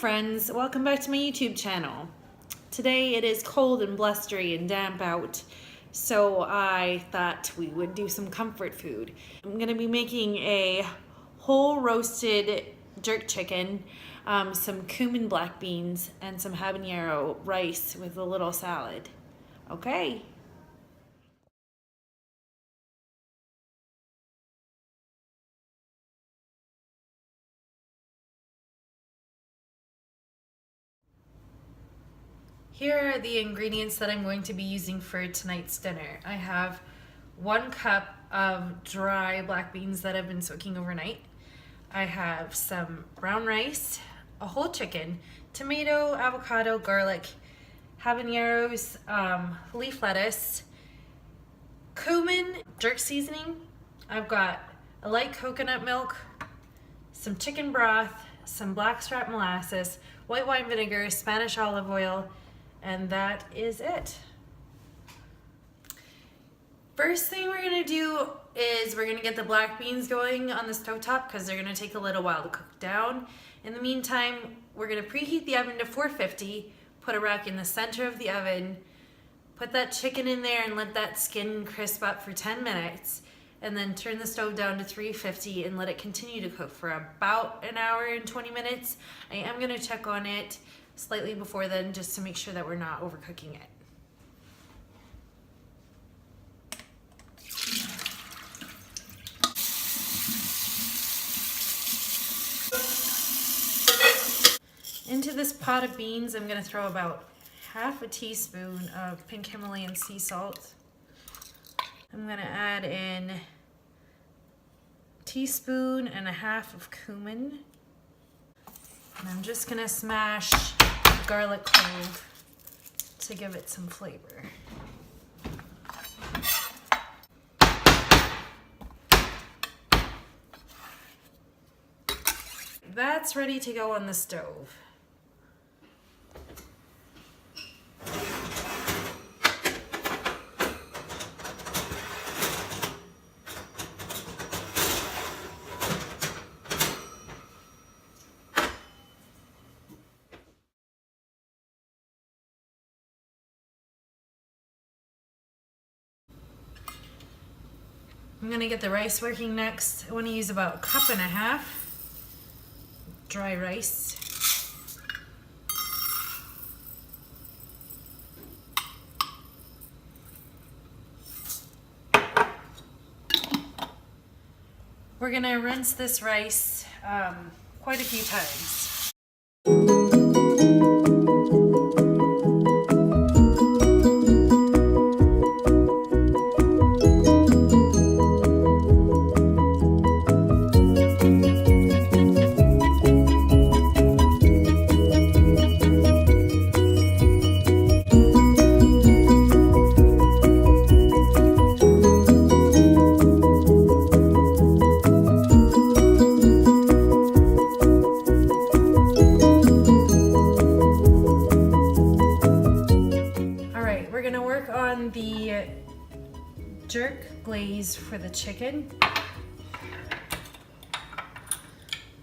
friends, welcome back to my YouTube channel. Today it is cold and blustery and damp out, so I thought we would do some comfort food. I'm gonna be making a whole roasted jerk chicken, some cumin black beans, and some habanero rice with a little salad. Okay. Here are the ingredients that I'm going to be using for tonight's dinner. I have 1 cup of dry black beans that have been soaking overnight. I have some brown rice, a whole chicken, tomato, avocado, garlic, habaneros, leaf lettuce, cumin, jerk seasoning. I've got a light coconut milk, some chicken broth, some blackstrap molasses, white wine vinegar, Spanish olive oil, and that is it. First thing we're gonna do is we're gonna get the black beans going on the stovetop because they're gonna take a little while to cook down. In the meantime, we're gonna preheat the oven to 450, put a rack in the center of the oven, put that chicken in there and let that skin crisp up for 10 minutes, and then turn the stove down to 350 and let it continue to cook for about an hour and 20 minutes. I am gonna check on it slightly before then just to make sure that we're not overcooking it. Into this pot of beans, I'm gonna throw about half a teaspoon of pink Himalayan sea salt. I'm gonna add in a teaspoon and a half of cumin. And I'm just gonna smash garlic clove to give it some flavor. That's ready to go on the stove. I'm gonna get the rice working next. I wanna use about 1.5 cups dry rice. We're gonna rinse this rice quite a few times. The jerk glaze for the chicken.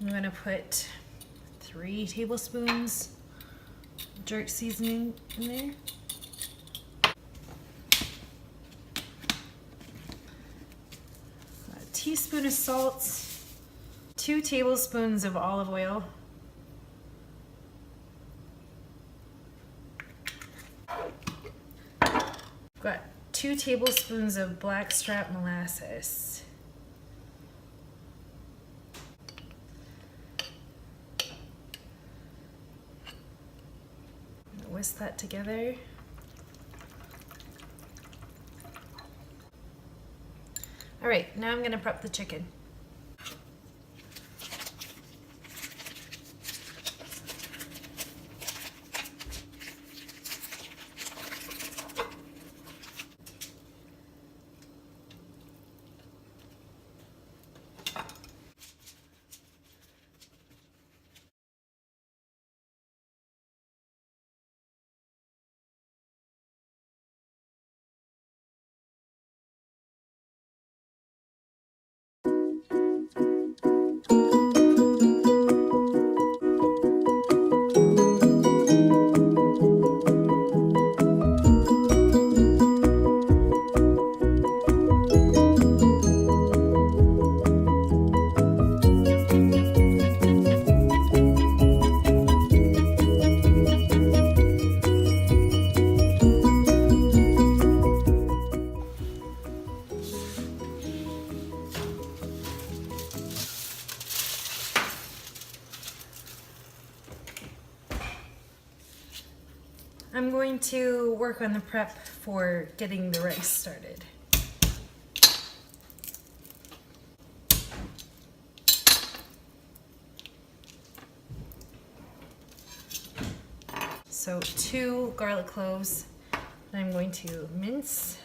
I'm going to put 3 tablespoons jerk seasoning in there. A teaspoon of salt, 2 tablespoons of olive oil, got 2 tablespoons of blackstrap molasses. Whisk that together. All right, now I'm gonna prep the chicken. I'm going to work on the prep for getting the rice started. So 2 garlic cloves that I'm going to mince.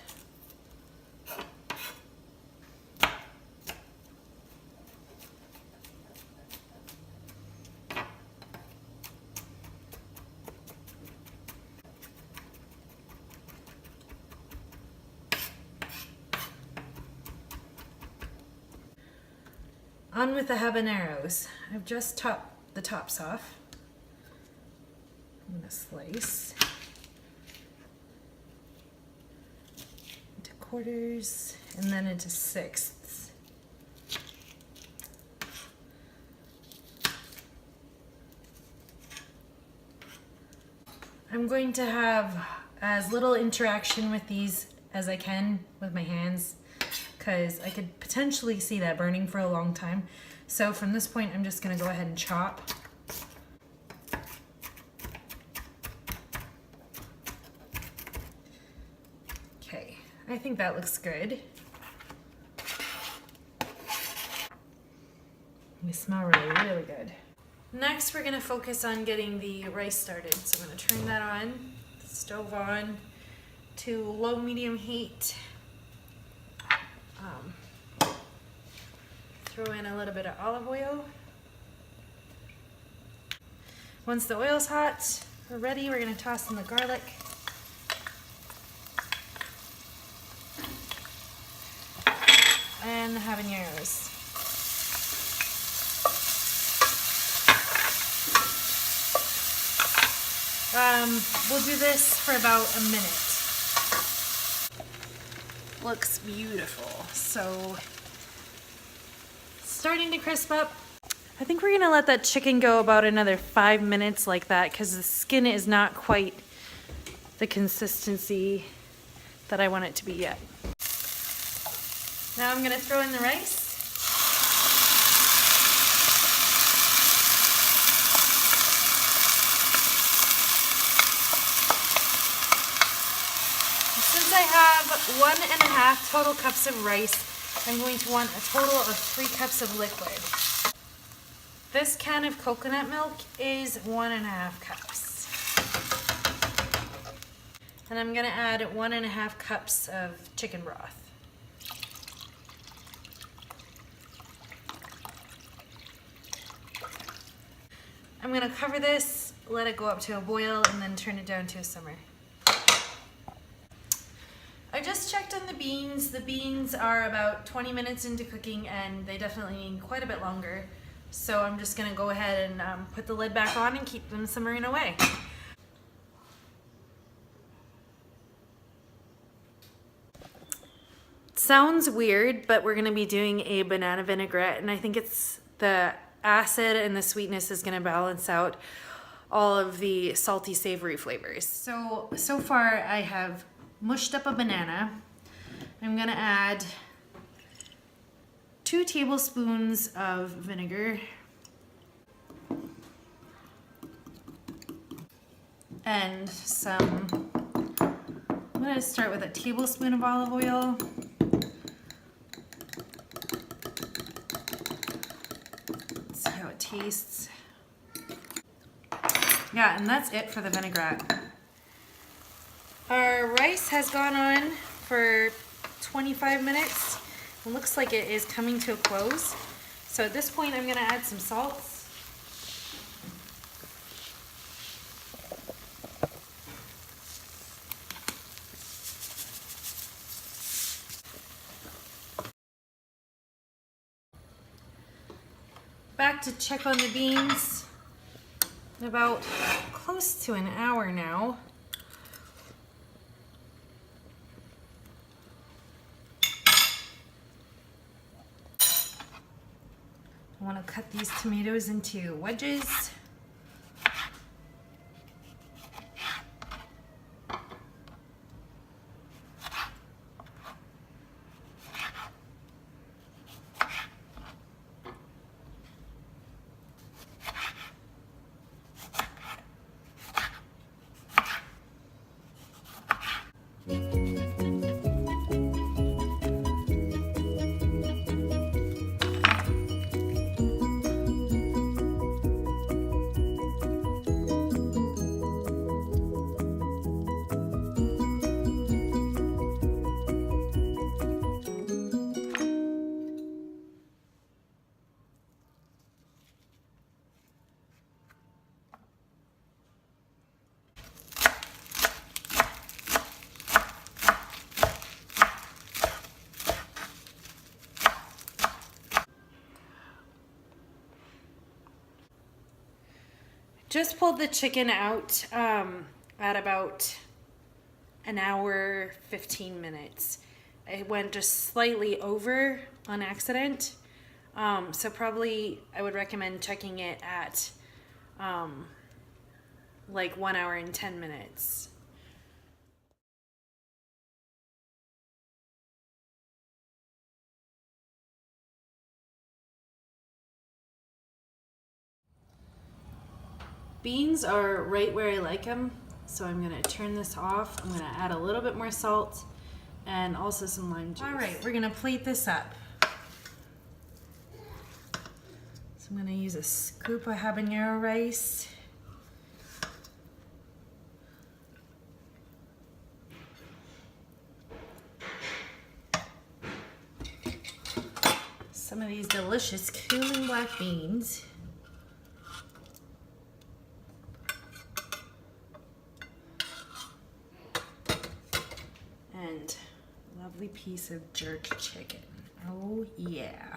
On with the habaneros. I've just chopped the tops off. I'm gonna slice into quarters and then into sixths. I'm going to have as little interaction with these as I can with my hands, because I could potentially see that burning for a long time. So from this point, I'm just gonna go ahead and chop. Okay, I think that looks good. They smell really, really good. Next, we're gonna focus on getting the rice started. So I'm gonna turn that on, the stove on to low medium heat. Throw in a little bit of olive oil. Once the oil's hot, we're ready. We're gonna toss in the garlic. And the habaneros. We'll do this for about a minute. Looks beautiful. So, starting to crisp up. I think we're gonna let that chicken go about another 5 minutes like that, because the skin is not quite the consistency that I want it to be yet. Now I'm gonna throw in the rice. Since I have 1.5 total cups of rice, I'm going to want a total of 3 cups of liquid. This can of coconut milk is 1.5 cups. And I'm gonna add 1.5 cups of chicken broth. I'm gonna cover this, let it go up to a boil, and then turn it down to a simmer. I just checked on the beans. The beans are about 20 minutes into cooking, and they definitely need quite a bit longer. So I'm just gonna go ahead and put the lid back on and keep them simmering away. Sounds weird, but we're gonna be doing a banana vinaigrette, and I think it's the acid and the sweetness is gonna balance out all of the salty, savory flavors. So far I have mushed up a banana. I'm gonna add 2 tablespoons of vinegar and some, I'm gonna start with a tablespoon of olive oil. Let's see how it tastes. Yeah, and that's it for the vinaigrette. Our rice has gone on for 25 minutes. It looks like it is coming to a close. So at this point, I'm gonna add some salt. Back to check on the beans. About close to an hour now. I want to cut these tomatoes into wedges. Just pulled the chicken out at about an hour, 15 minutes. It went just slightly over on accident. So probably I would recommend checking it at like 1 hour and 10 minutes. Beans are right where I like them, so I'm gonna turn this off. I'm gonna add a little bit more salt and also some lime juice. All right, we're gonna plate this up. So I'm gonna use a scoop of habanero rice. Some of these delicious Cumin black beans. And a lovely piece of jerk chicken. Oh yeah.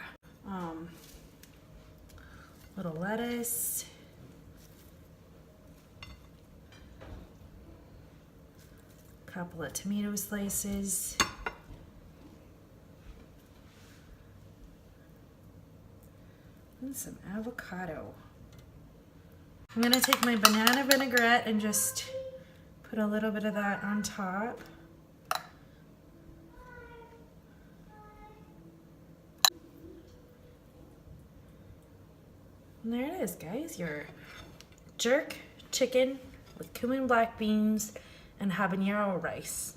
Little lettuce. Couple of tomato slices. And some avocado. I'm gonna take my banana vinaigrette and just put a little bit of that on top. And there it is, guys, your jerk chicken with cumin black beans and habanero rice.